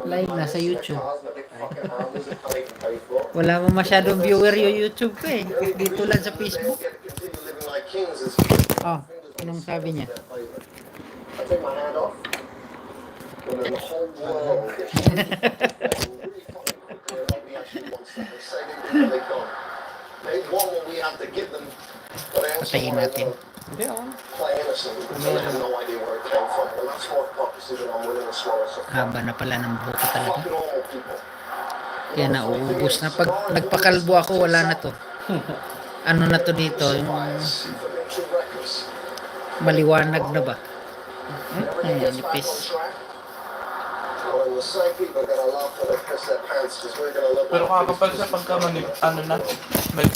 Live na sa YouTube. Wala mo masyadong viewer yung YouTube ko eh. Dito lang sa Facebook. Oh, anong sabi niya? Patayin natin. Haba na pala ng buhok ko talaga. Kaya nauubos na. Pag nagpakalbo ako, wala na to. Ano na to dito? Yung maliwanag na ba? Ay, nipis. Pero kakapal siya pagka ano na, may...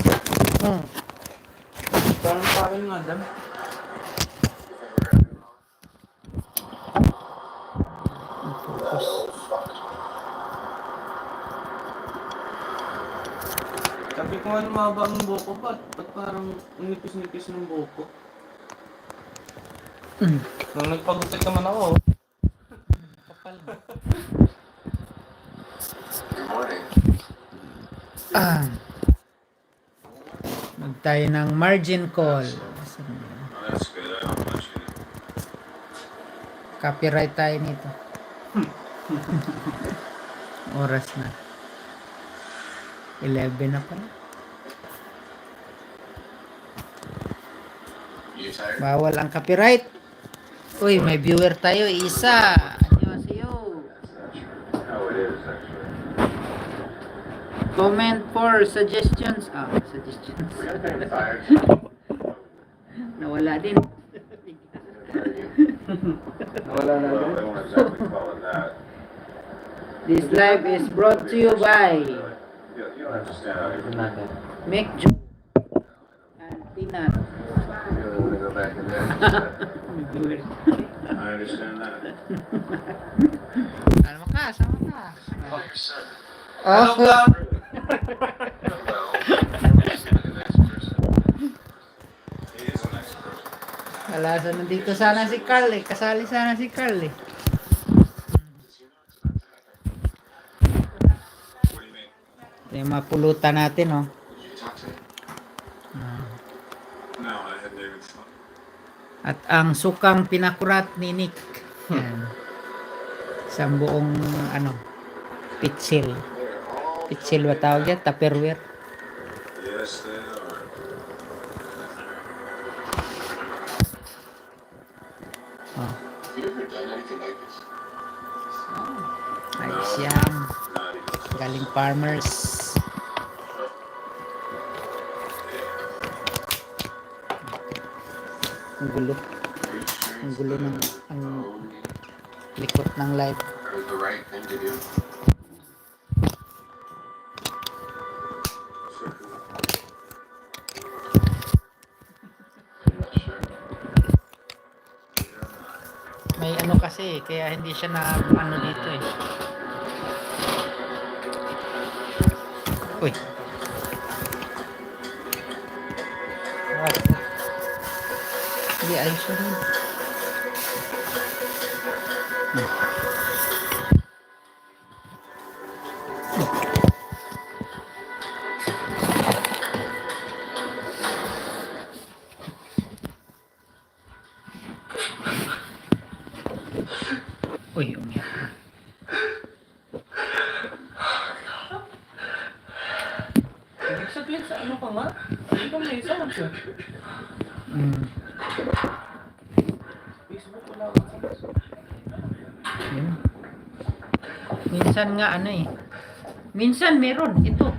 Parang sa akin nga, dam. Sabi ko nga lumaba ang buko, ba't parang nipis-nipis ng buko? Nung nagpagupit naman ako. Kapal na. Tayo ng margin call. Copyright tayo nito. Oras na. 11 na pala. Bawal ang copyright. Uy, may viewer tayo. Isa. Annyeonghaseyo. Comment for suggestions. Suggestions. Nawala din. Wala na din. This live is brought to you by Mekjo and Peanut. I understand that. Ano ka? Sama ka? Hello, vlog! Wala, so nandito sana si Carl eh. Kasali sana si Carl eh. Ito yung mga pulutan natin oh. At ang sukang pinakurat ni Nick. Yan. Isang buong ano, pitsil. Pitsil ba tawag yan? Tupperware. Yes, they are. Oh. You ever done anything like this? Ayos yan. Galing farmers. Ang gulo. Ang gulo ng ang likot ng live. Was the right thing to do? May ano kasi kaya hindi siya na ano dito eh. Uy. Hindi ayos yun. Uy, umiyak. Saglit sa ano ka nga? Hindi ka may sound siya. Facebook wala ka sa Yun. Minsan nga ano eh. Minsan meron. Ito.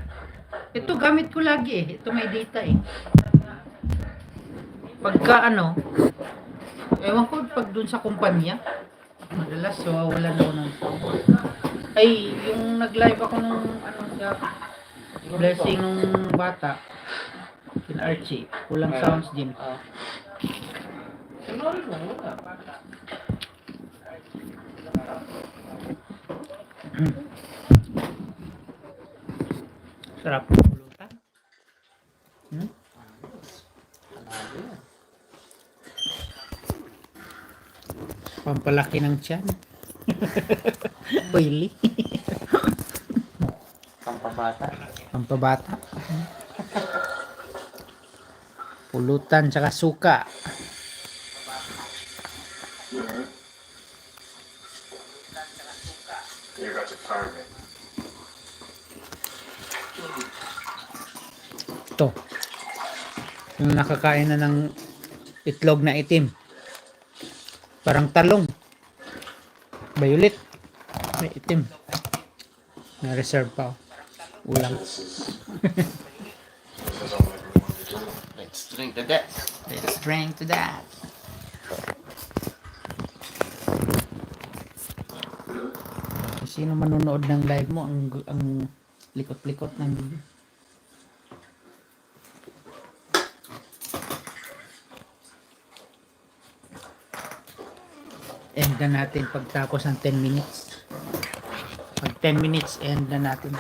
Ito gamit ko lagi eh. Ito may data eh. Pagka ano, ewan ko pag dun sa kumpanya, madalas wala na ako ng ay, yung nag-live ako nung ano sa blessing nung bata kin Archie, walang sounds din. Sinori mo, wala. Sarap ng pulutan. Pampalaki ng tiyan. Oily. Pampabata. Pampabata. Pulutan tsaka suka. You're about to fire me. Ito. Yung nakakain na ng itlog na itim. Parang talong. Violet. May itim. Na-reserve pa. Ulam. This is all I ever wanted to do. Let's drink to that. Let's drink to that. Sino manonood ng live mo? Ang likot-likot ng video. End na natin pagtapos ng 10 minutes. Pag 10 minutes, end na natin.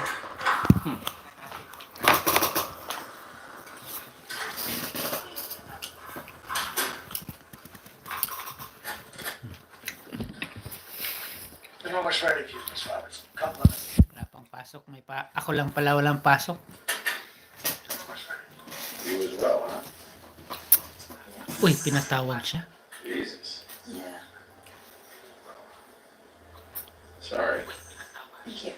I'm almost ready for you, Miss Roberts. Compliments. Wala pang pasok. Ako lang pala walang pasok. You as well, huh? Uy, pinatawag siya. Jesus. Yeah. Sorry. Thank you.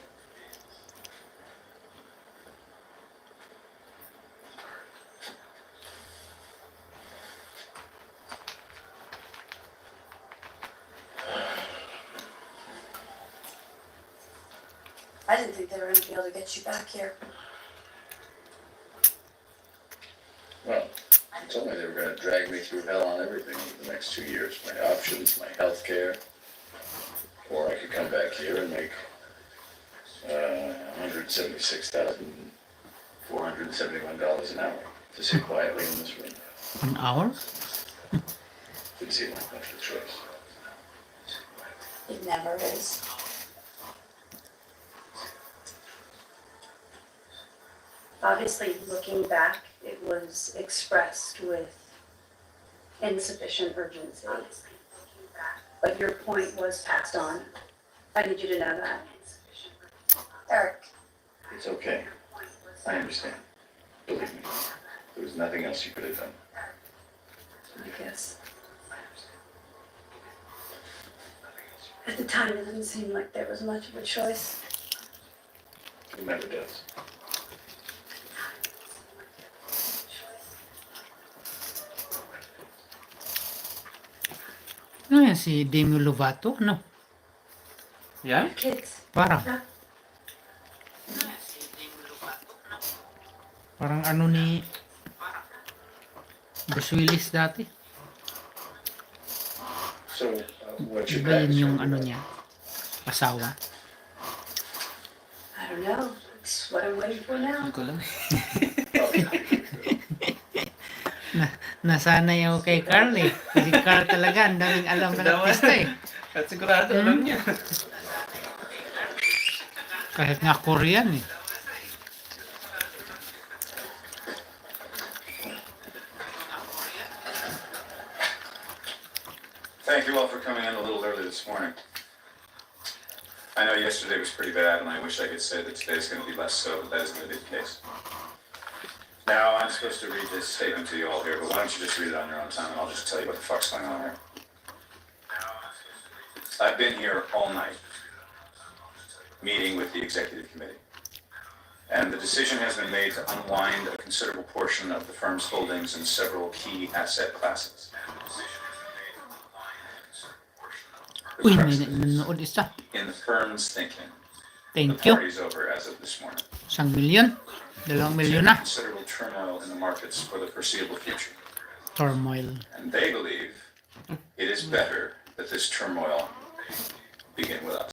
I didn't think they were going to be able to get you back here. Well, you told me they were gonna drag me through hell on everything for the next 2 years. My options, my health care. Or I could come back here and make $176,471 an hour to sit quietly in this room. An hour? Didn't seem like much of a choice. It never is. Obviously, looking back, it was expressed with insufficient urgency. But your point was passed on. I need you to know that. Eric, It's okay. I understand. Believe me. There was nothing else you could have done. I guess. At the time, it didn't seem like there was much of a choice. It never does. Ano yan? Si Demi Lovato? No? Yeah? Kids, Parang. Yeah. Parang ano ni Bruce Willis dati. So, what's your Iba yun package yung gonna ano be? niya. Asawa. I don't know. It's what I'm waiting for now. Hindi ko lang. Nasanay ako kay Carl eh. Kasi Carl talaga, ang daming alam ng artista eh. At sigurado alam niya. Kahit nga Korean eh. Thank you all for coming in a little early this morning. I know yesterday was pretty bad, and I wish I could say that today's going to be less so, but that isn't going to be the case. Now, I'm supposed to read this statement to you all here, but why don't you just read it on your own time, and I'll just tell you what the fuck's going on here. I've been here all night, meeting with the executive committee. And the decision has been made to unwind a considerable portion of the firm's holdings in several key asset classes. The Uy, may first nanonood isa. in the firm's thinking. Thank The you. party's over as of this morning. 1,000,000. 2,000,000 na. Considerable turmoil in the markets for the foreseeable future. Turmoil. And they believe it is better that this turmoil begin with us.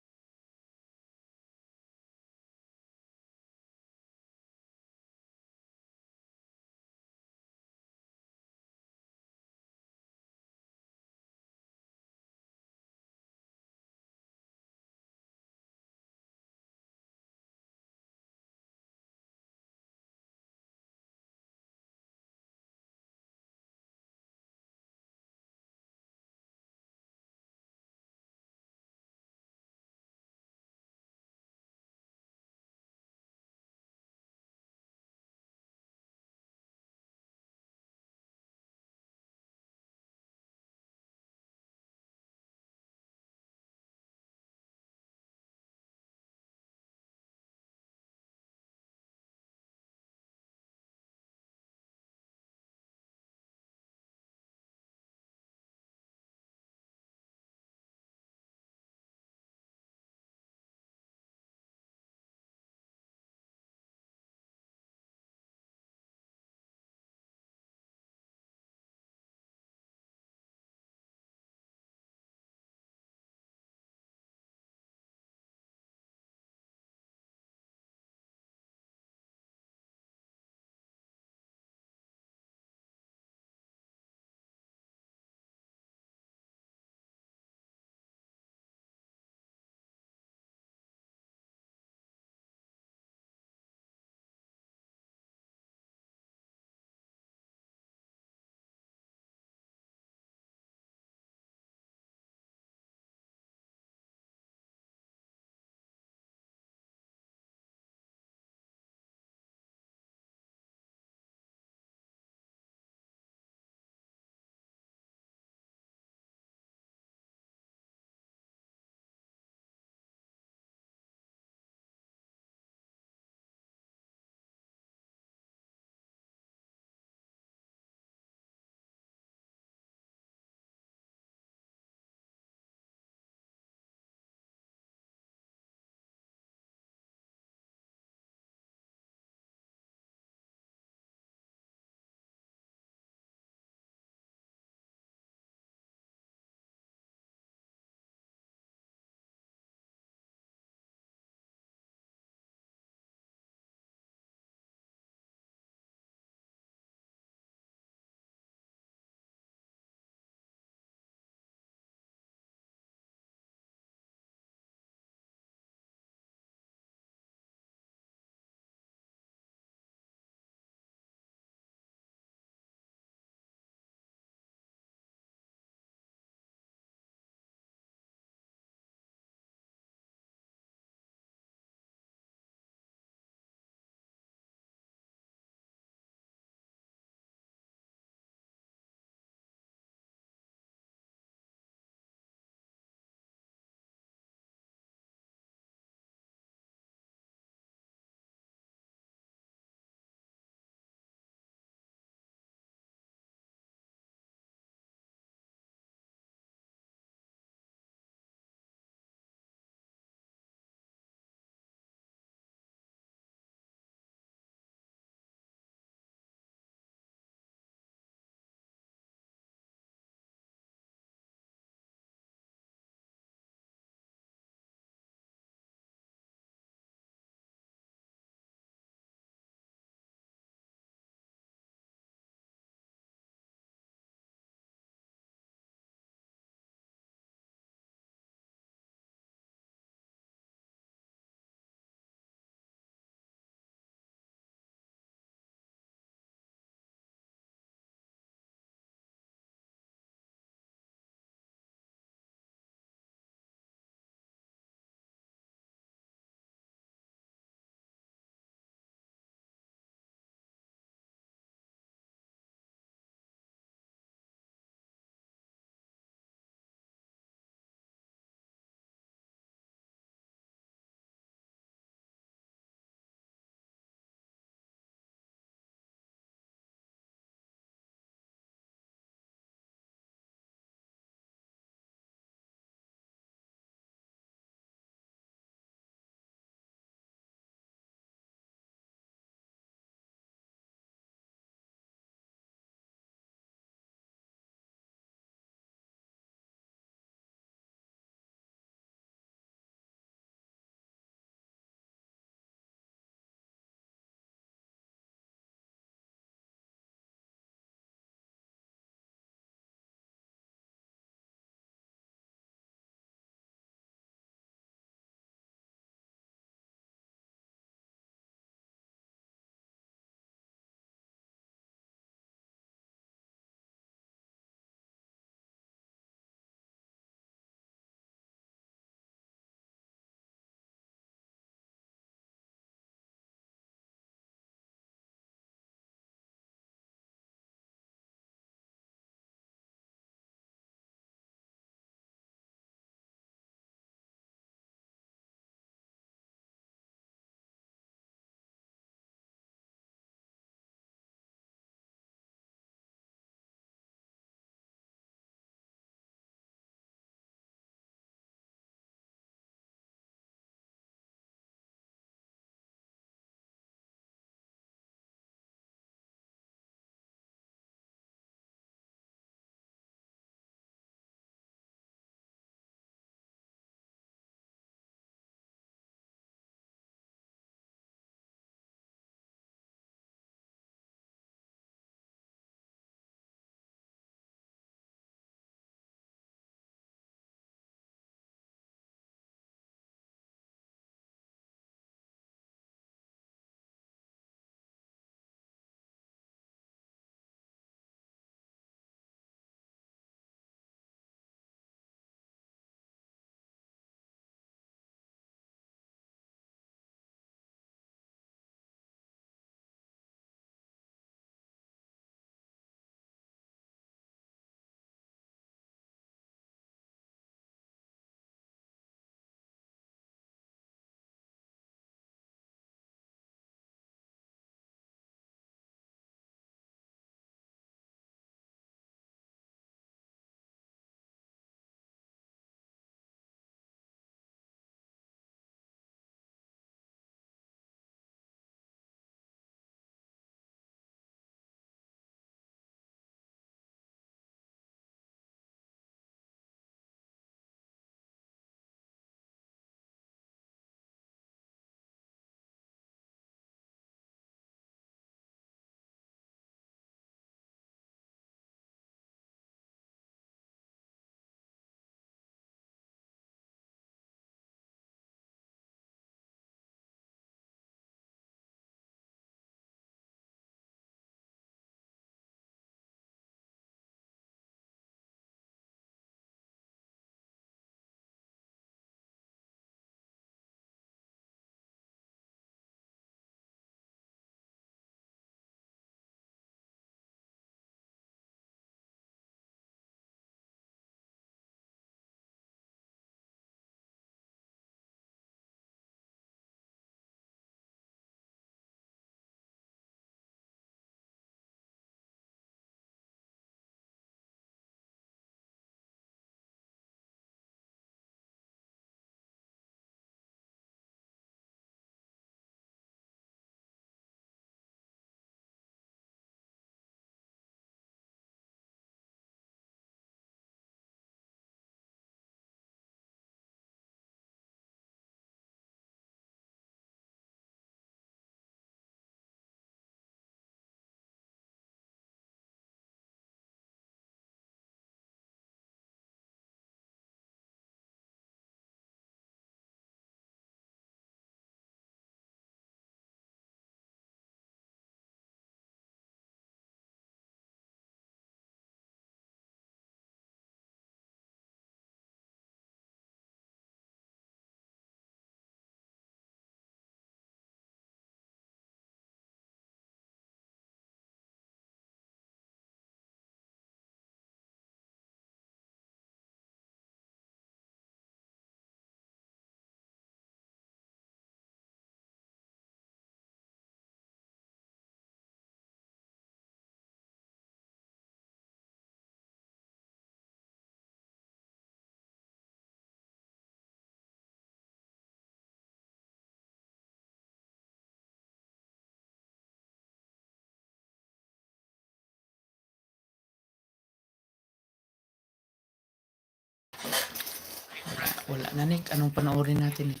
Wala na, Nick. Anong panoorin natin, Nick?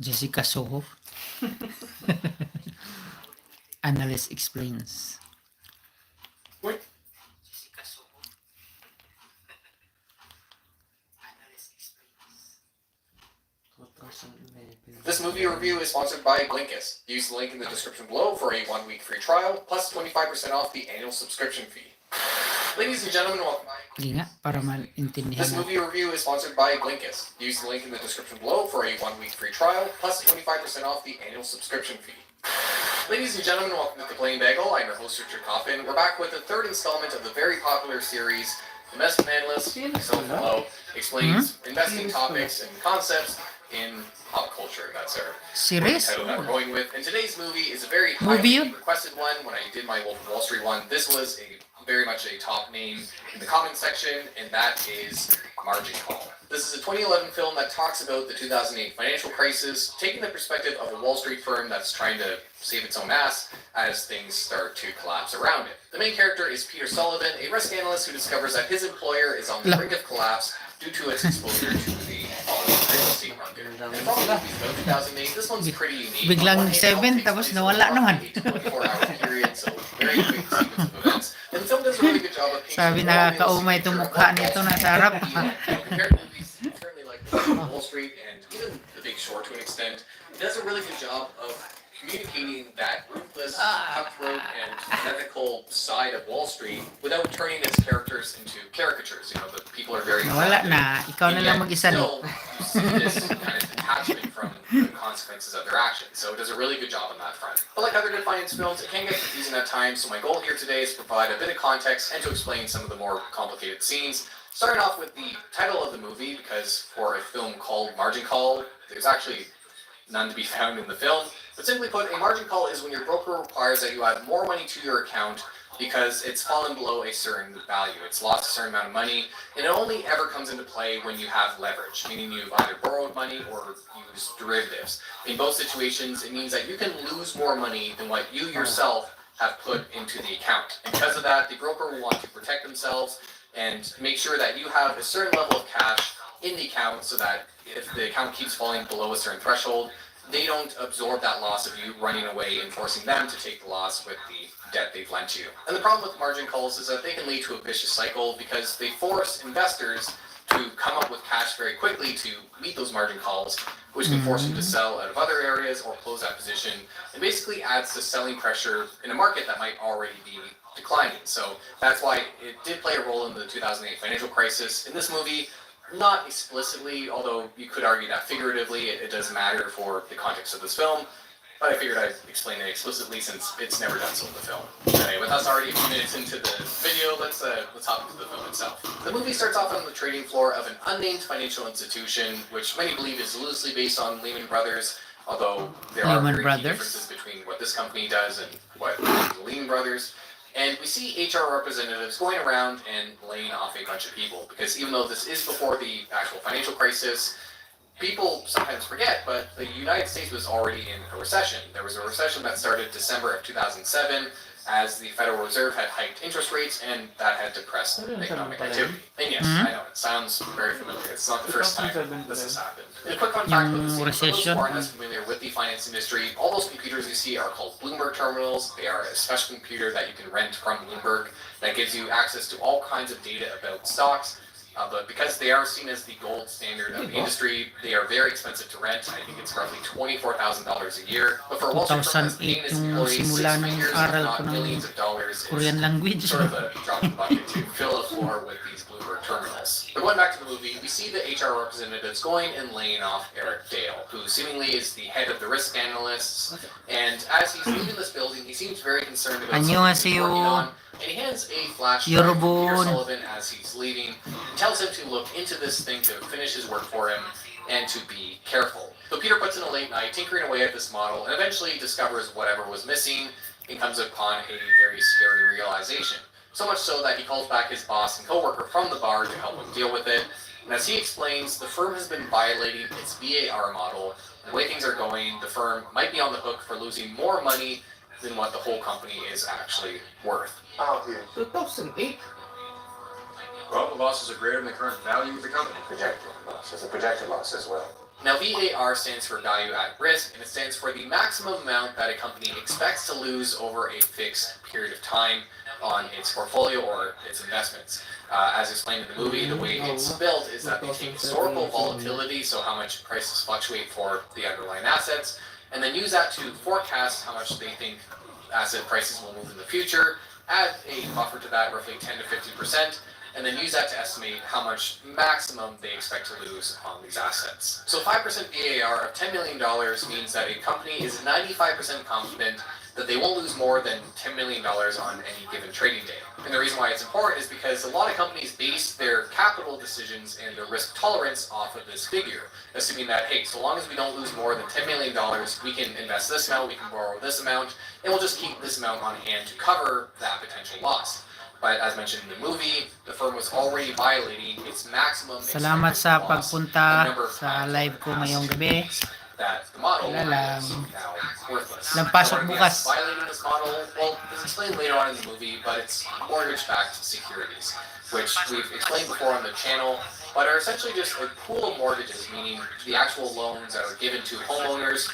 Jessica Soho. Analyst explains. Wait. Jessica Soho. Analyst explains. 2011. This movie review is sponsored by Blinkist. Use the link in the description below for a 1-week free trial, plus 25% off the annual subscription fee. Ladies and gentlemen, welcome. Hindi nga, para maintindihan This natin. movie review is sponsored by Blinkist. Use the link in the description below for a 1-week free trial, plus 25% off the annual subscription fee. Ladies and gentlemen, welcome to The Plain Bagel. I'm your host, Richard Coffin. We're back with the third installment of the very popular series, Investment Analyst, myself below, explains investing topics and concepts in pop culture. That's our Series? title that we're going with. And today's movie is a very Movie highly yun? requested one. When I did my Wolf of Wall Street one, this was very much a top name in the comment section, and that is Margin Call. This is a 2011 film that talks about the 2008 financial crisis, taking the perspective of a Wall Street firm that's trying to save its own ass as things start to collapse around it. The main character is Peter Sullivan, a risk analyst who discovers that his employer is on the brink of collapse due to its exposure to the falling real estate market. And from the movies about 2008, this one's pretty unique. Biglang On one hand, 7, tapos nawala naman. a 24-hour period, so very quick sequence of events. And the film does a really good job of painting Sabi the whole nakakaumay itong mukha nito na sa harap. compared to movies certainly like Wall Street and even The Big Short to an extent, it does a really good job of communicating that ruthless, cutthroat, and ethical side of Wall Street without turning its characters into caricatures. You know, the people are very Nawala na. Ikaw na lang mag-isa, Nick. still, you see this kind of detachment from the consequences of their actions. So it does a really good job on that front. But like other good finance films, it can get confusing at times. So my goal here today is to provide a bit of context and to explain some of the more complicated scenes. Starting off with the title of the movie, because for a film called Margin Call, there's actually none to be found in the film. But simply put, a margin call is when your broker requires that you add more money to your account because it's fallen below a certain value. It's lost a certain amount of money, and it only ever comes into play when you have leverage, meaning you've either borrowed money or used derivatives. In both situations, it means that you can lose more money than what you yourself have put into the account. And because of that, the broker will want to protect themselves and make sure that you have a certain level of cash in the account so that if the account keeps falling below a certain threshold, they don't absorb that loss of you running away and forcing them to take the loss with the debt they've lent you. And the problem with margin calls is that they can lead to a vicious cycle because they force investors to come up with cash very quickly to meet those margin calls, which can force them to sell out of other areas or close that position, and basically adds to selling pressure in a market that might already be declining. So that's why it did play a role in the 2008 financial crisis. In this movie, not explicitly, although you could argue that figuratively it does matter for the context of this film, but I figured I'd explain it explicitly since it's never done so in the film. Anyway, with us already a few minutes into the video, let's hop into the film itself. The movie starts off on the trading floor of an unnamed financial institution, which many believe is loosely based on Lehman Brothers, although there are Lehman very key Brothers? differences between what this company does and what the Lehman Brothers. And we see HR representatives going around and laying off a bunch of people, because even though this is before the actual financial crisis, people sometimes forget, but the United States was already in a recession. There was a recession that started December of 2007 as the Federal Reserve had hiked interest rates, and that had depressed economic activity. And yes, I know, it sounds very familiar. It's not the first time this has happened. And a quick fun fact about the scene, for those who aren't as familiar with the finance industry, all those computers you see are called Bloomberg terminals. They are a special computer that you can rent from Bloomberg that gives you access to all kinds of data about stocks. But because they are seen as the gold standard of the industry, they are very expensive to rent. I think it's roughly $24,000 a year. But for a Wall Street firm that's paying its 2008 yung employees simula six ng figures, if aral not ko ng millions of dollars, Korean is language. sort of a drop in the bucket to fill the floor with these Bloomberg terminals. But going back to the movie, we see the HR representatives going and laying off Eric Dale, who seemingly is the head of the risk analysts. And as he's leaving this building, he seems very concerned about something he's 안녕하세요. working on. And he hands a flash drive to Peter 여러분. Sullivan as he's leaving, and tells him to look into this thing to finish his work for him and to be careful. So Peter puts in a late night tinkering away at this model and eventually discovers whatever was missing and comes upon a very scary realization. So much so that he calls back his boss and coworker from the bar to help him deal with it. And as he explains, the firm has been violating its VAR model. The way things are going, the firm might be on the hook for losing more money than what the whole company is actually worth. 2008? Well, the losses are greater than the current value of the company. Projected loss. It's a projected loss as well. Now, VAR stands for value at risk, and it stands for the maximum amount that a company expects to lose over a fixed period of time on its portfolio or its investments. As explained in the movie, the way it's built is that they take historical volatility, so how much prices fluctuate for the underlying assets, and then use that to forecast how much they think asset prices will move in the future, add a buffer to that, roughly 10 to 50%, and then use that to estimate how much maximum they expect to lose on these assets. So 5% VAR of $10 million means that a company is 95% confident that they won't lose more than $10 million on any given trading day. And the reason why it's important is because a lot of companies base their capital decisions and their risk tolerance off of this figure, assuming that, hey, so long as we don't lose more than $10 million, we can invest this amount, we can borrow this amount, and we'll just keep this amount on hand to cover that potential loss. But as mentioned in the movie, the firm was already violating its maximum Salamat sa expected loss pagpunta the number of sa times live ko ngayong gabi. that the model Wala lang. is now worthless. Walang pasok Or, bukas. yes, violating this model, well, it's explained later on in the movie, but it's mortgage-backed securities, which we've explained before on the channel, but are essentially just a pool of mortgages, meaning the actual loans that are given to homeowners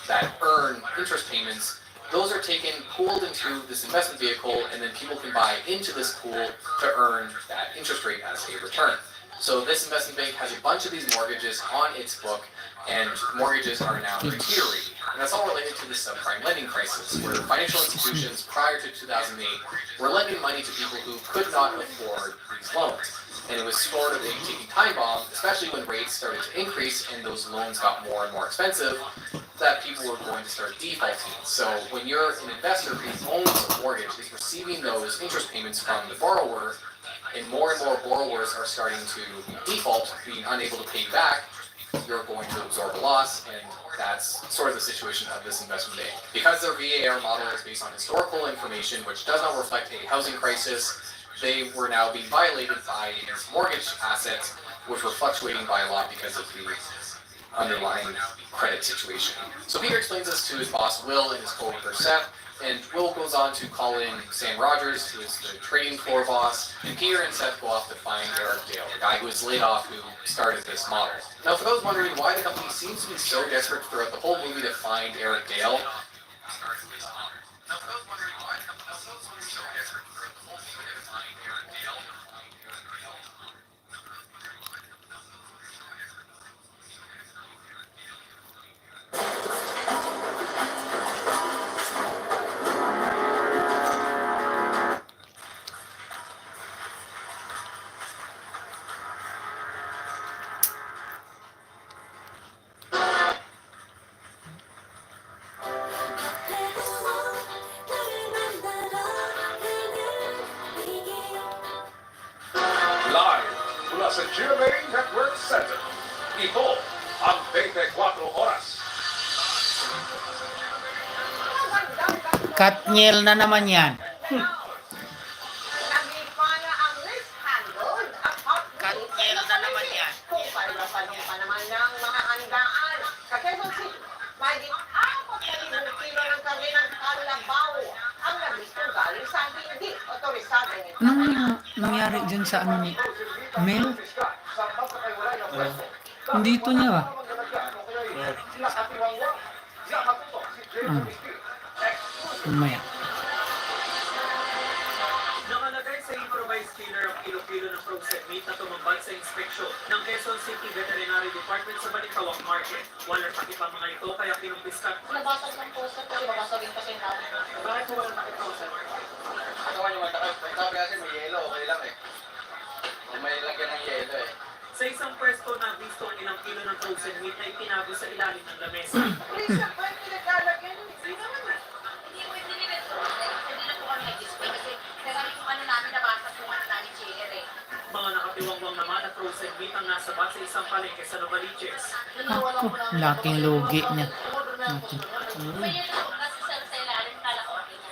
that earn interest payments. Those are taken, pooled into this investment vehicle, and then people can buy into this pool to earn that interest rate as a return. So this investment bank has a bunch of these mortgages on its book, and mortgages are now deteriorating. And that's all related to the subprime lending crisis, where financial institutions prior to 2008 were lending money to people who could not afford these loans. And it was sort of a ticking time bomb, especially when rates started to increase and those loans got more and more expensive, that people were going to start defaulting. So when you're an investor who owns a mortgage, is receiving those interest payments from the borrower, and more borrowers are starting to default, being unable to pay you back, you're going to absorb a loss, and that's sort of the situation of this investment bank. Because their VAR model is based on historical information, which does not reflect a housing crisis, they were now being violated by these mortgage assets, which were fluctuating by a lot because of the underlying credit situation. So Peter explains this to his boss Will and his coworker Seth, and Will goes on to call in Sam Rogers, who is the trading floor boss, and Peter and Seth go off to find Eric Dale, the guy who was laid off who started this model. Now, for those wondering why the company seems to be so desperate throughout the whole movie to find Eric Dale, Live mula sa GMA Network Center. Ito ang 24 Oras. Katniel na naman yan. Nagipana ang mishandled at Katniel na naman yan. kung palapanong pa naman ng mga handaan. Sa Quezon City, mahigit 4,000 kilo ng karne ng kalabaw ang nabisto galing sa hindi otorisado nito. Anong nangyari dyan sa ano ni Mel? Dito niya ba? Mamaya. Nakalagay sa improvised killer ang kilo-kilo ng frozen meat na tumambad sa inspeksyon ng Quezon City Veterinary Department sa Balitawak Market. Walang takip ang mga ito kaya pinumpiskat. Nabasag ng poster kasi babasagin pa siya natin. Bakit wala takip ang sir? Gawa niyo matakap. Sabi kasi may yelo, okay lang eh. Kung may lagyan ng yelo eh. Sa isang pwesto na visto ang ilang kilo ng frozen meat na itinago sa ilalim ng lamesa. Please, na pa pinaglalagyan. Hindi naman eh. Hindi mo hindi nila ito. Hindi na po kami nag-display kasi sabi kung ano namin nabasa po nga namin chair eh. Mga nakatiwangwang naman na frozen meat ang nasabat sa isang palengke sa Novaliches. Ako, laking lugi niya. Laki. Kaya ito kasi sa ilalim kala ko okay na.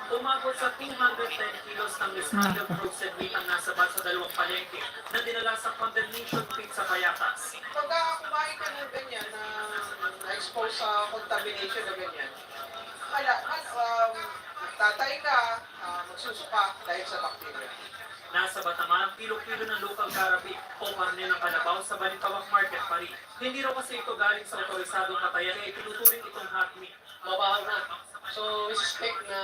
Umabot sa 210 kilos ng mishandled frozen meat ang nasabat sa dalawang palengke na dinala sa condemnation pit sa Payatas. Pagka kumain ka ng ganyan na-expose sa contamination na ganyan, tatay ka, magsusuka dahil sa bacteria. Nasa Batangan ang kilo-kilo ng local carabi o karne ng kalabaw sa Balintawak Market pa rin. Hindi raw kasi ito galing sa otorisadong katayan ay tinuturing itong hot meat. Mabaho na. So, we suspect na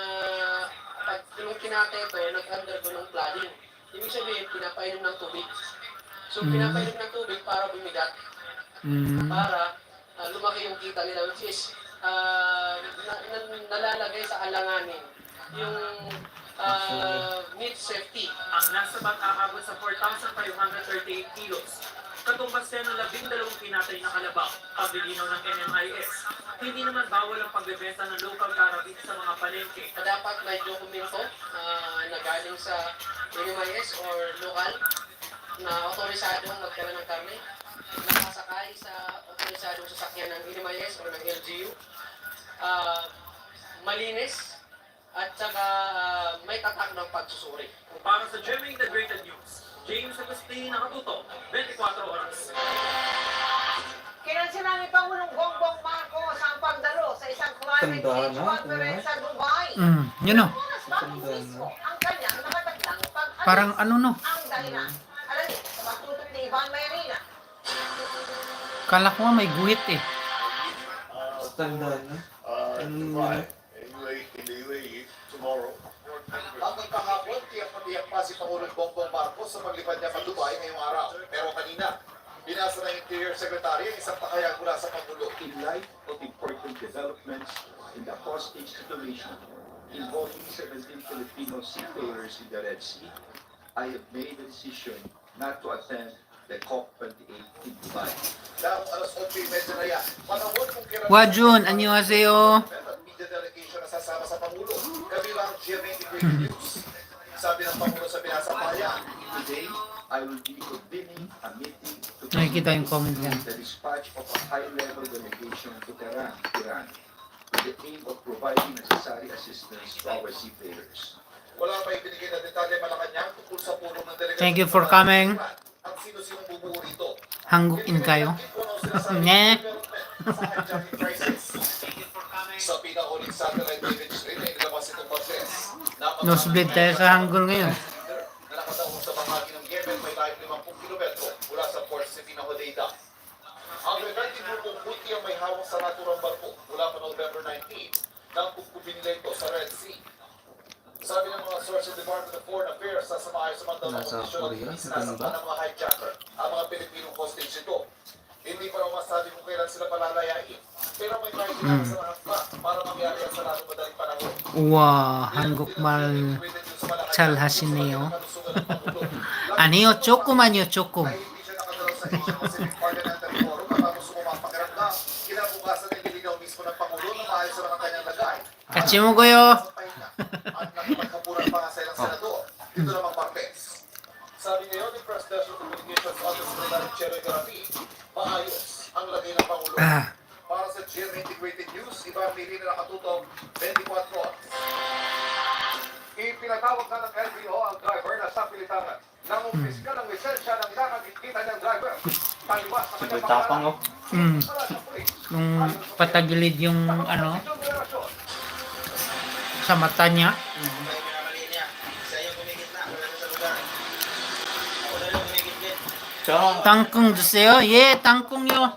pag nung kinate ito, nag-undergo ng flooding. Ibig sabihin, pinapainom ng tubig. So, pinapainom ng tubig para bumigat. Para lumaki yung kita nila, which is nalalagay sa alanganin yung meat safety. Ang nasa bag aabot sa 4,538 kilos. Katumbas yan ng 12 pinatay na kalabaw, paglilinaw ng NMIS. Hindi naman bawal ang pagbebenta ng local carabit sa mga palengke. Dapat may dokumento na galing sa NMIS or local na otorisadong magkaroon ng karne, nakasakay sa otorisadong sasakyan ng NMIS or ng LGU, malinis, at saka may tatak ng pagsusuri. Para sa GMA Integrated News, James Agustin, nakatuto, 24 oras. Kinansila ni Pangulong Bongbong Marcos ang pagdalo sa isang climate change conference sa Dubai. Yun o. Oras bago mismo ang kanyang nakataglang pag-alis. Parang ano no. Ang dahilan. Alam niyo, sa pagtutok ni Ivan Mayrina. Kala ko nga may guhit eh. In the UAE tomorrow. Hanggang kahapon, tiyak pa si Pangulong Bongbong Marcos sa paglipad niya sa Dubai ngayong araw. Pero kanina, binasa ng Interior Secretary ang isang pakayag mula sa Pangulo. In light of important developments in the hostage situation involving 17 Filipino seafarers in the Red Sea, I have made the decision not to attend the COP28 in Dubai. Dahil alas 8:30 na yan, panahon kung kailan... Wajun, annyeonghaseyo. Media delegation na sasama sa Pangulo. Kabilang GMA Integrated News. Sabi ng Pangulo sa binasa pahayag. Today, I will be convening a meeting to Nakikita yung comment niya. the dispatch of a high-level delegation to Tehran, Iran, with the aim of providing necessary assistance to our seafarers. Wala pa ibinigay na detalye Malacanang tungkol sa pulong ng delegasyon. Thank you for coming. Ang sino-sinong bubuo rito. Hanggukin kayo. Nye. Sa hijacking crisis. Sa pinahuling satellite image rin na inilabas itong Martes. Nosebleed tayo sa hanggol ngayon. Na nakataong sa bahagi ng Yemen may layo 50 kilometro mula sa Port City ng Hodeida. Ang rebelde grupong Houthi ang may hawak sa naturang barko mula pa November 19 nang kukubin nila ito sa Red Sea. Sabi ng mga source ng Department of Foreign Affairs sa maayos-man daw ng kondisyon ng sinasaktan ng mga hijacker ang mga Pilipinong hostage ito. Hindi pa masabi kung kailan sila palalayain. Pero may kailangan sa mga pa para mangyari ang sa lalong madaling panahon. Wow, hangguk mal chalhasineo. Anio chokum, anio chokum. Ay hindi siya nakadalaw sa Asian Pacific Parliamentary Forum matapos sumapapakiramdam. Kinabukasan ay nilinaw mismo ng Pangulo na maayos na ang kanyang lagay. Kachimu goyo. At nakipagkapuran pa nga sa ilang senador. Dito namang Martes. Sabi ngayon ni Presidential Communications Office Secretary Cherry Garapi, maayos ang lagay ng Pangulo. Para sa GMA Integrated News, iba ang pili na nakatutok 24 oras. Ipinatawag na ng LTO ang driver na sa pilitangan. Nangumpis ka ng lisensya ng nakakikita niyang driver. Taliwas sa kanyang pangalan. Para sa pulis. Nung patagilid yung ano sa mata niya. Tangkong juseyo. Yeah, tangkong yo.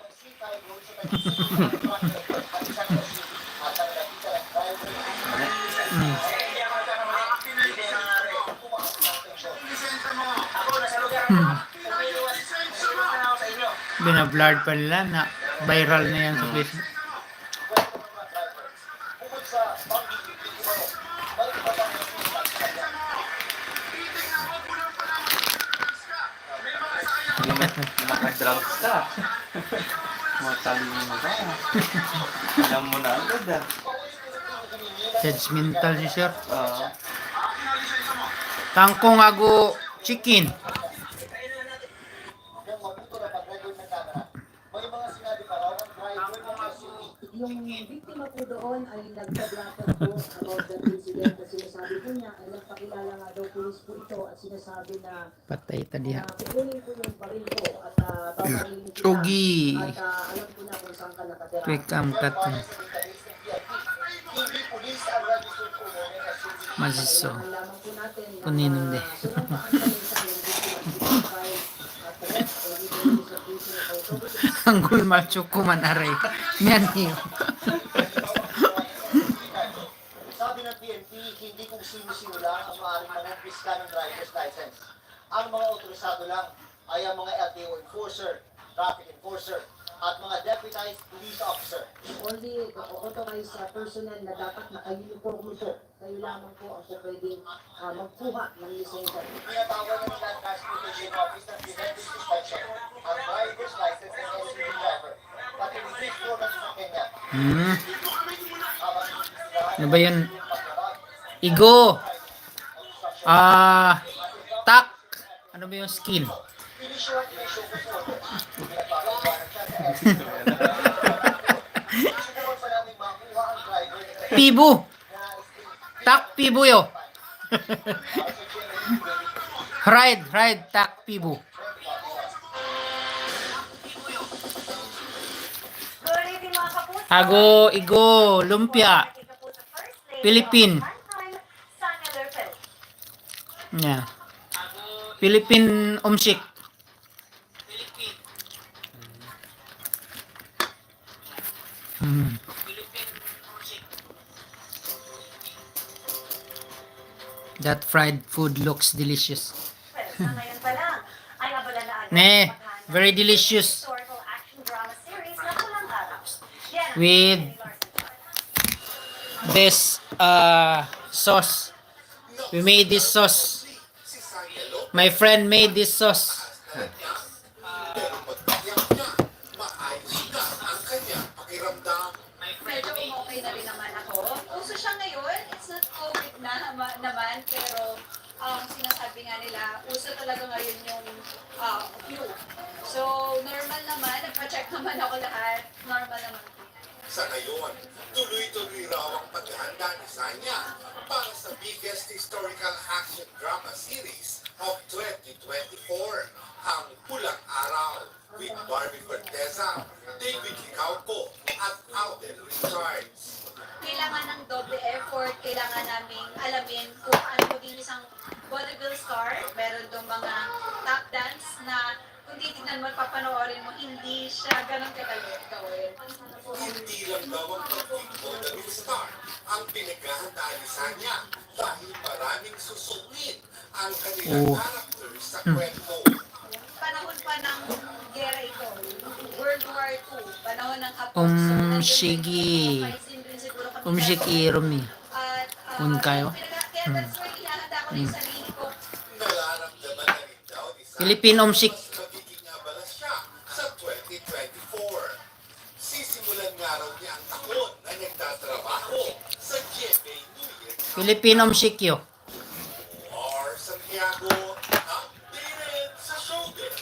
Binablurred pa nila na viral na yan sa Facebook. Naka-drugs ka. Matalino ka. Alam mo na agad ah. Judgmental si sir. Tangkong ago chicken. Yung biktima po doon ay nagpaglapat po about that incident na sinasabi po niya ay nagpakilala nga daw pulis po ito at sinasabi na Patay tadi ha. kukunin po yung baril po at babarilin kita Chogi. at alam po na kung saan ka nakatira. Quick cut. Masiso. Malaman po natin na Kunin hindi. sunod pa ang Anggol macho ko man aray. Yan niyo. Sabi ng PNP, hindi kung sino-sino lang ang maaaring mag-empiska ng driver's license. Ang mga otorisado lang ay ang mga LTO enforcer, traffic enforcer, at mga deputized police officer. Only authorized personnel na dapat naka-uniform po. Kayo lamang po ang pwedeng magkuha ng lisensya. Tinatawag ng Land Transportation Office ng preventive inspection ang driver's license ng SUV driver, pati reduced format sa Kenya. Ano ba yun? Igo. Tak. Ano ba yung skill? Pibu. Tak pibu yo. Ride, tak pibu. Ago, igo, lumpia. Philippine. Yeah. Philippine omsik. That fried food looks delicious. Ne, very delicious. With this sauce. We made this sauce. My friend made this sauce. Medyo okay na rin naman ako. Uso siya ngayon. It's not COVID na naman, pero sinasabi nga nila, uso talaga ngayon yung flu. So, normal naman. Nagpa-check naman ako lahat. Normal naman. Sa ngayon, tuloy-tuloy raw ang paghahanda ni Sanya para sa biggest historical action drama series of 2024, ang Pulang Araw, with Barbie Corteza, David Licauco, at Alden Richards. Kailangan ng double effort. Kailangan naming alamin kung ano maging isang vaudeville star. Meron doon mga tap dance na kung titignan mo at papanoorin mo, hindi siya ganun kagalit gawin. Hindi lang daw ang pagiging vaudeville star ang pinaghahandaan ni Sanya dahil maraming susungin ang kanilang characters sa kwento. Panahon pa ng gera ito, World War II, panahon ng Apo. Umshigi. Umshigi Rumi. Unkayo. That's why hinahanda ko na yung sarili ko. Nararamdaman na rin daw ni Sanya Philippine Umshik. magiging abala siya sa 2024. Sisimulan nga raw niya ang taon na nagtatrabaho sa GMA New Year Philippine Umshik yo. or Santiago, updated sa showbiz.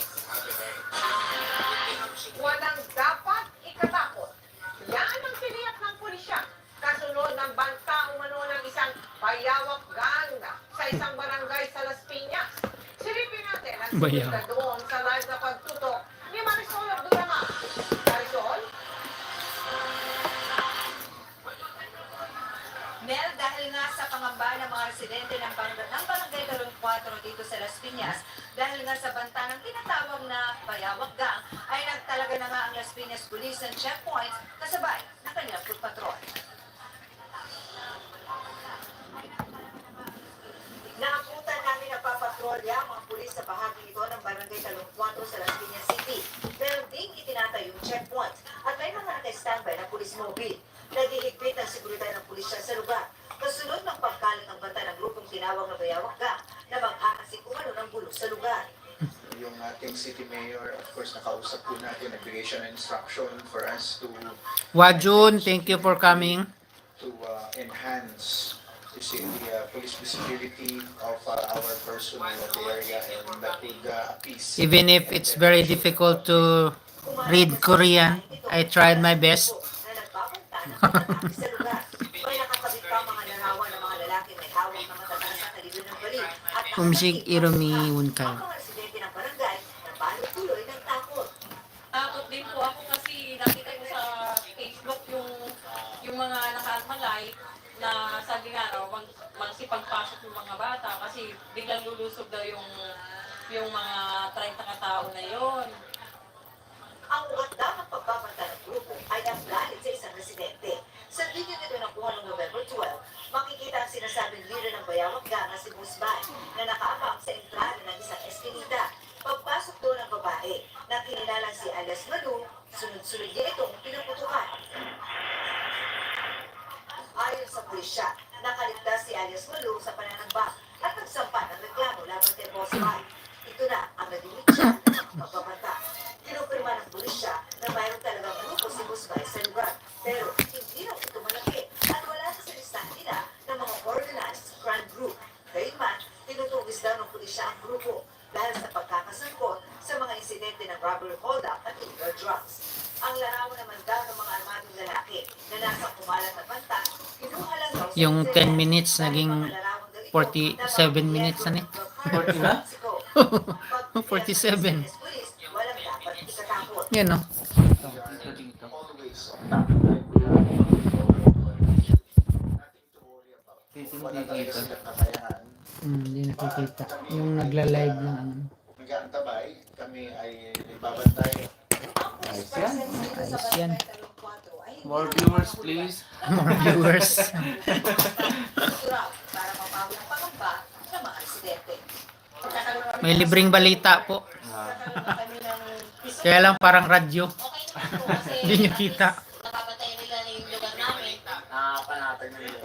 Walang dapat ikatakot. Yan ang tiniyak ng pulisya. Kasunod ng banta umano ng isang payawak gang sa isang barangay sa Las Piñas. Silipin natin ang Bayawak. sisita doon sa live na pagtutok ni Marisol Abdurama. Marisol? Mel, dahil nga sa pangamba ng mga residente ng Barangay Talon 4 dito sa Las Piñas, dahil nga sa banta ng tinatawag na Bayawak Gang, ay nagtalaga na nga ang Las Piñas Police ng checkpoints kasabay ng kanilang foot patrol. Naabutan namin ang papatrolya ang mga pulis sa bahagi ito ng Barangay Talon 4 sa Las Piñas City. Pero ding itinatay yung checkpoints at may mga naka-standby na pulis mobile. Naghihigpit ang seguridad ng pulisya sa lugar. Kasunod ng pagkalit ng banta ng grupong tinawag na Bayawak Gang na mag-aasik umano ng bulong sa lugar. Yung ating city mayor, of course, nakausap po natin, nagbigay siya ng instruction for us to Wajun, thank you for coming. enhance the police visibility of our personnel at the area, and that would appease. Even if it's very difficult to read Korean, I tried my best. Sa lugar, may nakakabit pa mga larawan ng mga lalaki may hawak na matataas sa kalibin ng bali. At Umshik Irumi ang Unkayo. mga residente ng barangay na paano tuloy ng takot. Takot din po ako kasi nakita ko sa Facebook yung mga nakamalay na sabi nga raw, pagpasok ng mga bata kasi biglang lulusog daw yung mga 30 katao na yon. Ang ugat daw ng pagbabanta ng grupo ay ang galit sa isang residente. Sa video nito nakuha noong November 12, makikita ang sinasabing leader ng bayawak gana si Busbay na nakaabang sa entrada ng isang eskinita. Pagpasok doon ng babae na kinilalang si alias Malu, sunod-sunod niya itong pinuputukan. Ayon sa pulisya, nakaligtas si alias Malu sa pananambak at nagsampa ng reklamo laban kay Busbay. Ito na ang naging mitya ng pagbabanta. Kinupirma ng pulisya na mayroon talagang grupo si Busbay sa lugar. Pero hindi raw ito malaki at wala sa listahan nila ng mga organized crime group. Gayunman, tinutugis daw ng pulisya ang grupo dahil sa pagkakasangkot sa mga insidente ng robbery hold-up at illegal drugs. Ang larawan naman daw ng mga armadong lalaki na nasa kumalat na banta, kinuha lang daw sa Yung 10 internet minutes dahil naging mga larawang daw ito 47 minutes na nit. 40 na? 47. Walang dapat ikatakot. Yan no. Dito. Dito. Hindi nakikita. Yung nagla-live ng ano. Nag-aantabay, kami ay nagbabantay. Ayos yan. Ayos yan. More viewers, please. More viewers. Para mapawi ang pangamba ng mga residente. May libreng balita po. Kaya lang parang radyo. Hindi nyo kita. Napapantayan nila yung lugar namin. Nakapanatag na yun.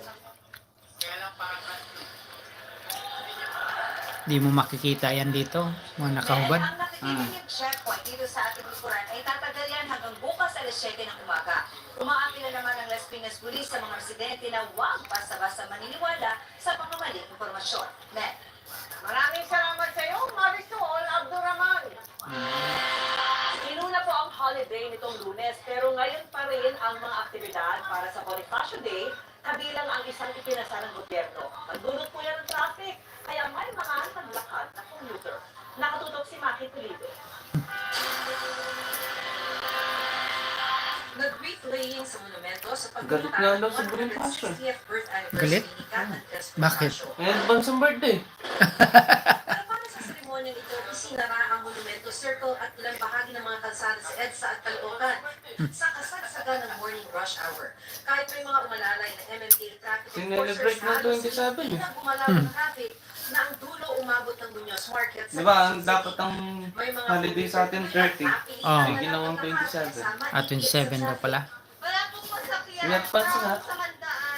Di mo makikita yan dito. Mga nakahubad. Ang nakikinig checkpoint dito sa ating likuran ay tatagal yan hanggang bukas alas 7 ng umaga. Umaapila naman ang Las Piñas Police sa mga residente na huwag basta-basta maniniwala sa pangmamaling impormasyon. Net. Maraming salamat sa iyo, Marisol Abdurrahman. Inuna po ang holiday nitong Lunes, pero ngayon pa rin ang mga aktibidad para sa Bonifacio Day, kabilang ang isang ipinasa ng gobyerno. Magdulot po yan ng traffic, kaya may mga naglakad na commuter. Nakatutok si Maki Pulido. Nag-replaying sa monumento sa Galit nga daw sa Bonifacio. 60th birth Galit? anniversary ni Catherine Bakit? May advance ang birthday. Pero para sa seremonyang ito, isinara ang monumento circle at ilang bahagi ng mga kalsada sa EDSA at Caloocan sa kasagsagan ng morning rush hour. Kahit may mga umalalay na MMDA traffic Sinelebrate na 27 hindi eh. na gumalaw ng traffic na ang dulo umabot ng Muñoz Market sa Di ba, Quezon City. dapat ang May mga holiday sa atin 30. Oh. May ginawang 27. 27 daw pala. Wala pong masakyan. May advance nga.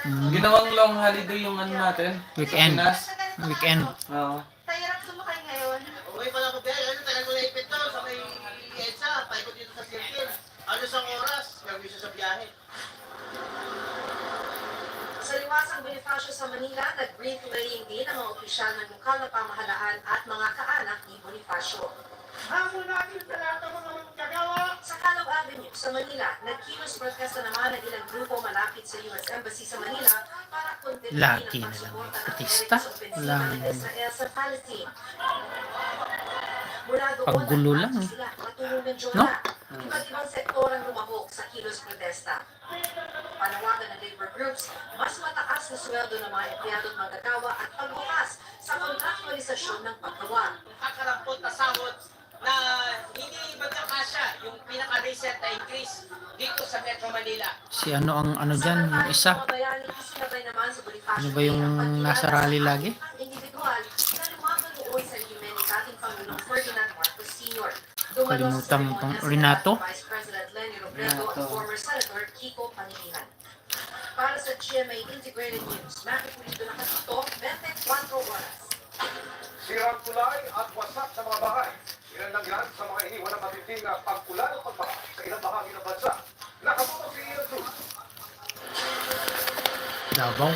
Mm. Ginawang long holiday yung ano natin. Weekend. Pinas. Weekend. Oo. Tahirap sumakay ngayon. Okay pala ko biyahe. Ano, tagal mo na ipit to sa may EDSA. Paikot dito sa circle. Ano sa oras? Gagawin siya sa biyahe. Sa liwasang Bonifacio sa Manila, nag-brief laying din ang mga opisyal ng lokal na pamahalaan at mga kaanak ni Bonifacio. Hamon natin sa lahat ng mga magkagawa. Sa Calao Avenue sa Manila, nagkilos protesta naman ng ilang grupo malapit sa US Embassy sa Manila para kontinuhin Laki ang na lang pagsuporta ng protesta. Amerika sa opensiba Wala ng naman. Israel sa Palestine. Mula doon, Paggulo lang, nagpasok sila, matulong ng Jonah. No? Iba't ibang sektor ang lumahok sa kilos protesta. Panawagan ng labor groups, mas mataas na sweldo ng mga empleyado at manggagawa at pagbukas sa kontraktualisasyon ng paggawa. Nakakarampot na sahod na hindi magkakasya yung pinaka-recent na increase dito sa Metro Manila. Si ano ang ano dyan? Yung isa? Ano ba yung nasa rally lagi? Kalimutan mo pang Renato? Renato. Former Senator Kiko Pangilinan. Para sa GMA Integrated News, Makipulido na katuto, 24 oras. Sirang tulay at wasak sa mga bahay. Ilan lang yan sa mga iniwan ng matinding pagpula ng pagbaha sa ilang bahagi ng bansa. Nakatutok si Ian Cruz. Davao?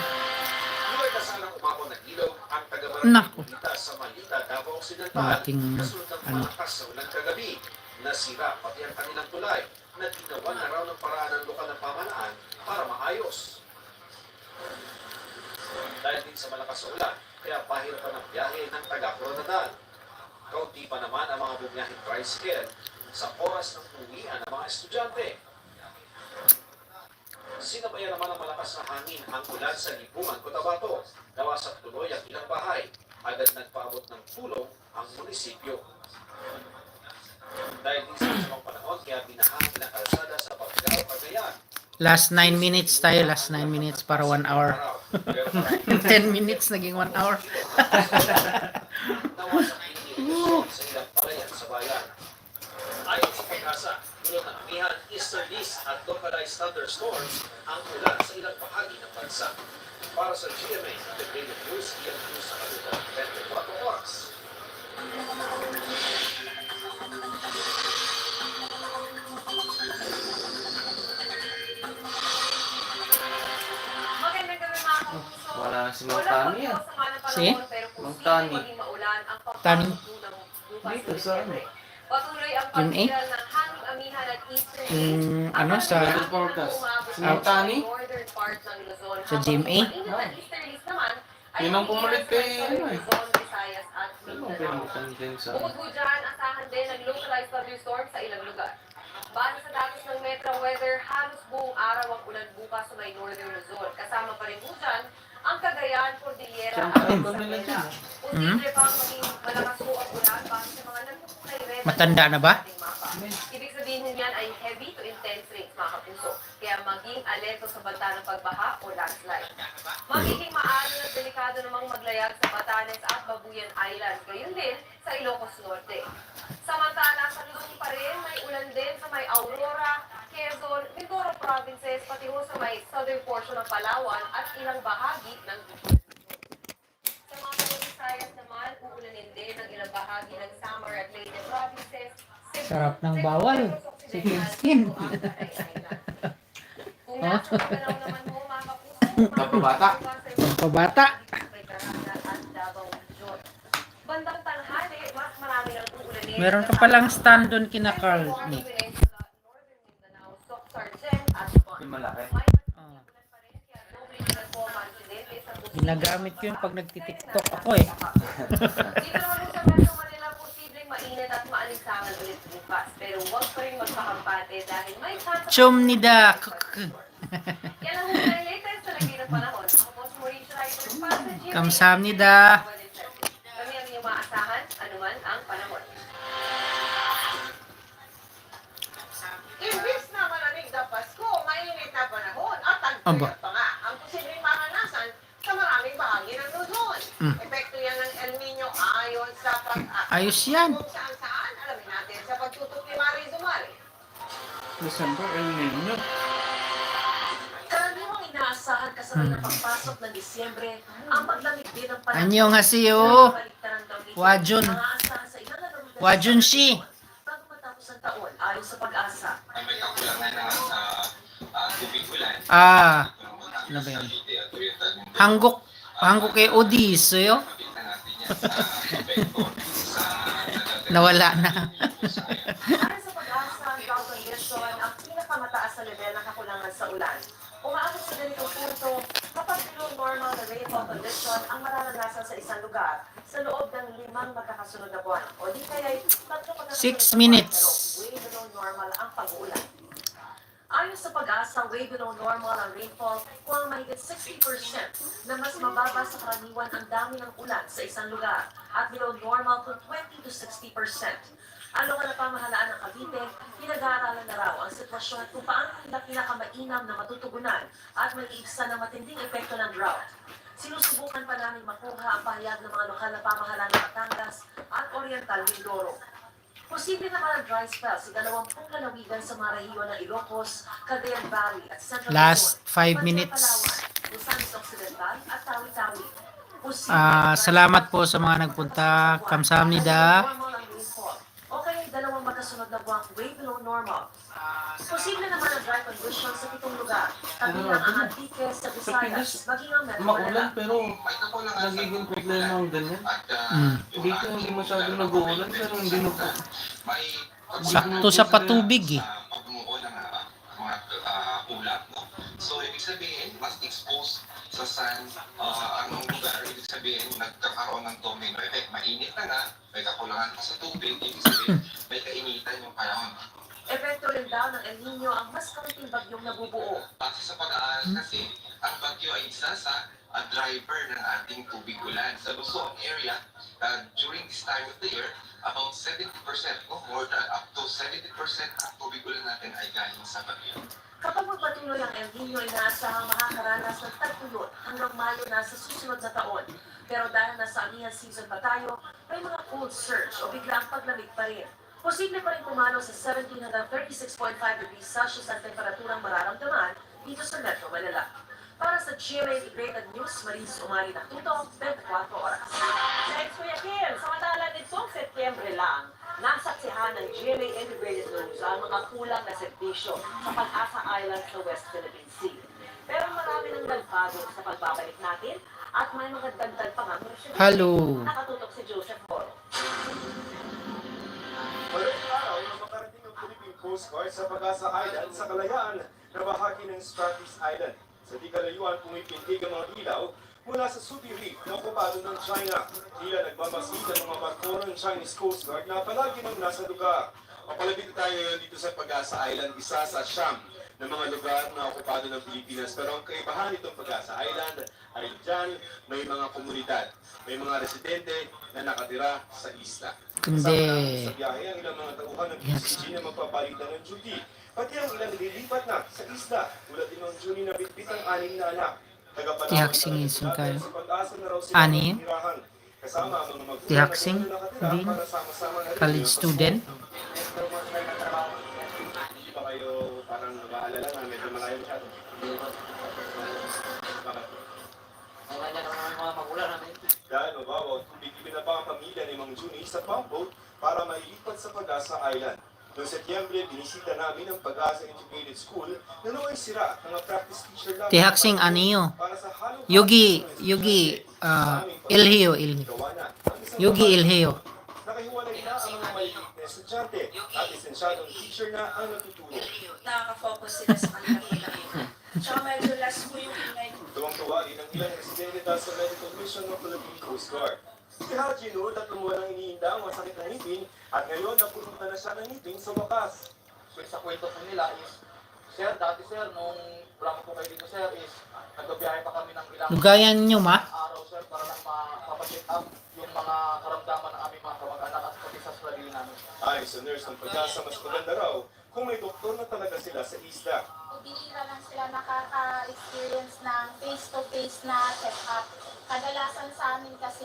Iway na sanang umabot ng ilog ang Nako. taga-barangay sa Malita, Davao Occidental. Malaking Kasunod ng ano. malakas sa ulan kagabi. Nasira pati ang kanilang tulay na ginawa na raw ng paraan ng lokal na pamahalaan para maayos. Dahil din sa malakas na ulan, kaya pahirap pa ng biyahe ng taga-Coronadal. Kaunti pa naman ang mga bumiyahing tricycle sa oras ng uwian ng mga estudyante. Sinabayan naman ng malakas na hangin ang ulan sa Lipungan, Cotabato. Nawasak tuloy ang ilang bahay. Agad nagpaabot ng tulong ang munisipyo. Dahil din sa masamang panahon, kaya binaha ang ilang kalsada sa Pagkao, Cagayan. Last 9 minutes tayo, last 9 minutes para 1 hour. 10 minutes naging 1 hour. Nawasak din irigasyon sa ilang palayan sa bayan. Ayon sa Pag-asa, dulot ng amihan, easterlies at localized thunderstorms ang ulan sa ilang bahagi ng bansa. Para sa GMA, The Daily News, iyan news sa kanilang 24 oras. Magandang gabi mga kapuso. Wala na si Mang Tani yan. Si? Mang Tani. Tani? Dito sa ano? Patuloy ang Yun eh? pagsigal ng hanging amihan at eastern Yung ano sa Weather forecast. Si Mang Tani? northern part ng Luzon. Sa GMA? Habang mainit at easterlies naman ay Yun ang pumalit kay ano eh. Luzon, Visayas at Ano ang Mindanao. pinagmutan din sa... Bukod po dyan, asahan din ng localized thunderstorm sa ilang lugar. Base sa datos ng Metro Weather, halos buong araw ang ulan bukas sa may northern Luzon. Kasama pa rin po dyan ang Cagayan, Cordillera Saan at pa rin Isabela. nila dyan? Posible pang maging malakas po ang ulan base sa mga nagpupunay red. Matanda na ba? Ibig sabihin niyan ay heavy to intense rains mga kapuso. Kaya maging alerto sa banta ng pagbaha o landslide. Magiging maalon at delikado namang maglayag sa Batanes at Babuyan Islands. Gayon din sa Ilocos Norte. Samantala, sa Luzon pa rin, may ulan din sa may Aurora, Quezon, Mindoro provinces, pati ho sa may southern portion ng Palawan at ilang bahagi ng sa mga Visayas naman, uulanin din ng ilang bahagi ng Samar at Leyte provinces. Sarap ng bawal. Chicken skin. Kung nasa Mindanao naman mo, mga kapuso, Kapabata. Pabata. may Karana at Davao Region. Bandang tanghali, mas marami ng uulanin. Meron ka palang stand doon kina Carl. Nick. Yung malaki. Oh. Ginagamit ko yun pag nagtitiktok ako eh. Dito naman sa Metro Manila, posibleng mainit at maalinsangan ulit bukas. Pero huwag pa rin magpakampate dahil may chance. Chomnida. Yan ang mga latest sa lagay ng panahon. Ako po si Mauricio Raider para sa GMA. Kamsahamnida. Kami ang inyong maasahan, anuman ang panahon. Imbis na malamig na Pasko, mainit na panahon at Aba. tagtuyot pa nga ang posibleng maranasan sa maraming bahagi ng Luzon. Epekto yan ng El Nino ayon sa pag-asa. Ayos yan. Kung saan-saan, alamin natin sa pagtutok ni Mari Dumari. December, El Nino. Karaniwang inaasahan kasabay ng pagpasok ng Disyembre, ang paglamig din ng panahon. Anyo nga siyo. Wajun. Maaasahan sa ilang lugar Wajun si. bago matapos ang taon, ayon sa pag-asa. May kakulangan na sa tubig ulan. Ano ba yan? Hanggok kay Odis. Yo. Nawala na. Ayon sa pag-asa, ang drought condition ang pinakamataas na level ng kakulangan sa ulan. Umaabot sa ganitong punto kapag below normal na rainfall condition ang mararanasan sa isang lugar sa loob ng 5 magkakasunod na buwan. O di kaya 3 magkakasunod 6 minutes. pero way below normal ang pag-uulan. Ayon sa pag-asa, way below normal ang rainfall kung ang mahigit 60% na mas mababa sa karaniwan ang dami ng ulan sa isang lugar at below normal kung 20 to 60%. Alungan na pamahalaan ng Cavite, pinag-aaralan na raw ang sitwasyon at kung paano nila pinakamainam na matutugunan at mag-iibsan ng matinding epekto ng drought. Sinusubukan pa namin makuha ang pahayag ng mga lokal na pamahalaan ng Batangas at Oriental Mindoro. Posible naman ang dry spell sa 20 lalawigan sa mga rehiyon ng Ilocos, Cagayan Valley at Central Last Luzon, 5 minutes. Palawan, Misamis Occidental at Tawi-Tawi. Salamat po sa mga nagpunta. Kamsahamnida. O kaya 2 magkasunod na buwang way below normal. Posible naman ang dry condition sa 7 lugar. Kabilang ang Antique sa Visayas, maging ang Metro Maulan Manila. pero nagiging problema ang ganyan. Dito hindi masyadong nag-uulan pero hindi na po. Sakto sa patubig eh. Pagmuo ng mga ulap. So, ibig sabihin, mas exposed sa sun anong lugar. Ibig sabihin, nagkakaroon ng domino effect. Mainit na nga, may kakulangan pa sa tubig. Ibig sabihin, may kainitan yung panahon. Epekto rin daw ng El Nino ang mas kaunting bagyong nabubuo. Base sa pag-aaral kasi, ang bagyo ay isa sa driver ng ating tubig ulan. Sa Luzon area, during this time of the year, about 70% o more than up to 70% ang tubig ulan natin ay galing sa bagyo. Kapag magpatuloy ang El Nino, inaasahang makakaranas ng tagtulot hanggang Mayo na sa susunod na taon. Pero dahil nasa amihan season pa tayo, may mga cold surge o biglang paglamig pa rin. Posible pa rin pumalo sa 17 hanggang 36.5 degrees Celsius ang temperaturang mararamdaman dito sa Metro Manila. Para sa GMA Integrated News, Maris Umari na tutok, 24 oras. Next, Kuya Kim, samantala nitong Setyembre lang, nasaksihan ng GMA Integrated News ang mga kulang na serbisyo sa Pag-asa Island sa West Philippine Sea. Pero marami ng nagbago sa pagbabalik natin at may mga dagdag pa nga. Hello. Nakatutok si Joseph Moro. Madaling araw na makarating ang Philippine Coast Guard sa Pag-asa Island sa kalayaan na bahagi ng Stratis Island. Sa di kalayuan pumipintig ang mga ilaw mula sa Subi Reef na okupado ng China. Tila nagmamasid ang mga barko ng Chinese Coast Guard na palagi nang nasa lugar. Papalapit tayo dito sa Pag-asa Island, isa sa siyam ng mga lugar na okupado ng Pilipinas. Pero ang kaibahan nitong Pag-asa Island ay dyan may mga komunidad, may mga residente na nakatira sa isla. Hindi. Sa biyahe ang ilang mga tauhan ng PCG na magpapalitan ng duty. Pati ang ilang lilipat na sa isla. Tulad din ng Juni na bitbit ang 6 na anak. Tihaksing isun kayo. Ani? Kasama ang mga magulang Tihaksing? na nakatira Din? para sama-sama na rin College student? Hindi ba kayo parang nag-aalala na medyo malayo masyado? Dahil mababaw, tubig ibinaba ang pamilya ni Mang Juni sa pump boat para mailipat sa Pag-asa Island. Noong Setyembre, binisita namin ang Pag-asa Integrated School na noong sira ang mga practice teacher namin Tihaksing aniyo. para sa halong Yogi Ilheo. gawa na ang isang Yogi Ilheo. nakahiwalay na ang mga maliliit na estudyante at esensyadong teacher na ang natuturo. Nakaka-focus sila sa kanilang kailangan. Tsaka medyo less po yung ingay. Tuwang-tuwa rin ang ilang residente dahil sa medical mission ng Philippine Coast Guard. Si Haji Noor, 3 buwan ang iniinda ang masakit na ngipin at ngayon napupunta na siya ng ngipin sa wakas. So sa kwento po nila is, sir, dati sir, nung wala po kayo dito sir, is nagbabiyahe pa kami ng ilang Lugayan nyo ma? araw sir para lang mapacheck up yung mga karamdaman ng aming mga kamag-anak at pati sa sarili namin. Ay, sa nurse ng Pag-asa, mas maganda raw kung may doktor na talaga sila sa isla. Bihira lang sila nakaka-experience ng face-to-face na check-up. Kadalasan sa amin kasi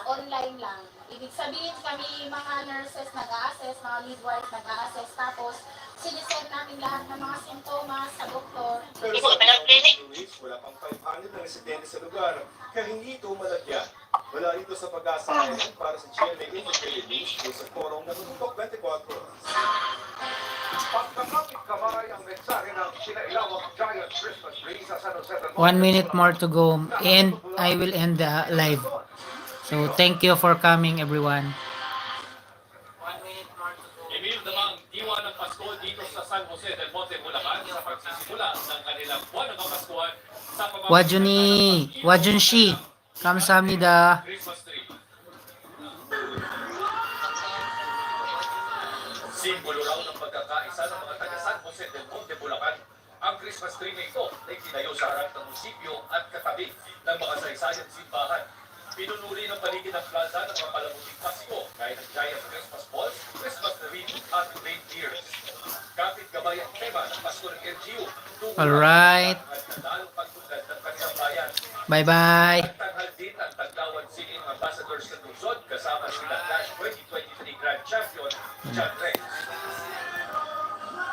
online lang. Ibig sabihin kami mga nurses nag-a-assess, mga midwives nag-a-assess, tapos sinisend namin lahat ng mga simptomas sa doktor. Pero sa clinic, wala pang 500 na residente sa lugar, kaya hindi ito malagyan. Wala rito sa Pag-asa Island para sa GMA Integrated News, sa forong natututok 24 oras. Pagkakapit kamay ang mensahe ng sinailawang giant Christmas tree sa San Jose del 1 minute more to go and I will end the live. So thank you for coming everyone. Emil Damang, diwa ng Pasko dito sa San Jose del Monte, Bulacan sa pagsisimula ng kanilang buwan ng Kapaskuhan sa Wajunshi. 감사합니다. Christmas tree. Simbolo raw ng pagkakaisa ng mga taga San Jose del Monte, Bulacan. Ang Christmas tree na ito ay tinayo sa harap ng munisipyo at katabi ng mga saysayang simbahan. Pinunuri ng paligid ng plaza ng mga palamuting Pasko gaya ng giant Christmas balls, Christmas tree at reindeers. Kapit gabay ang tema ng Pasko ng LGU. Alright. At nadalong pagtugad ng kanilang bayan. Bye bye.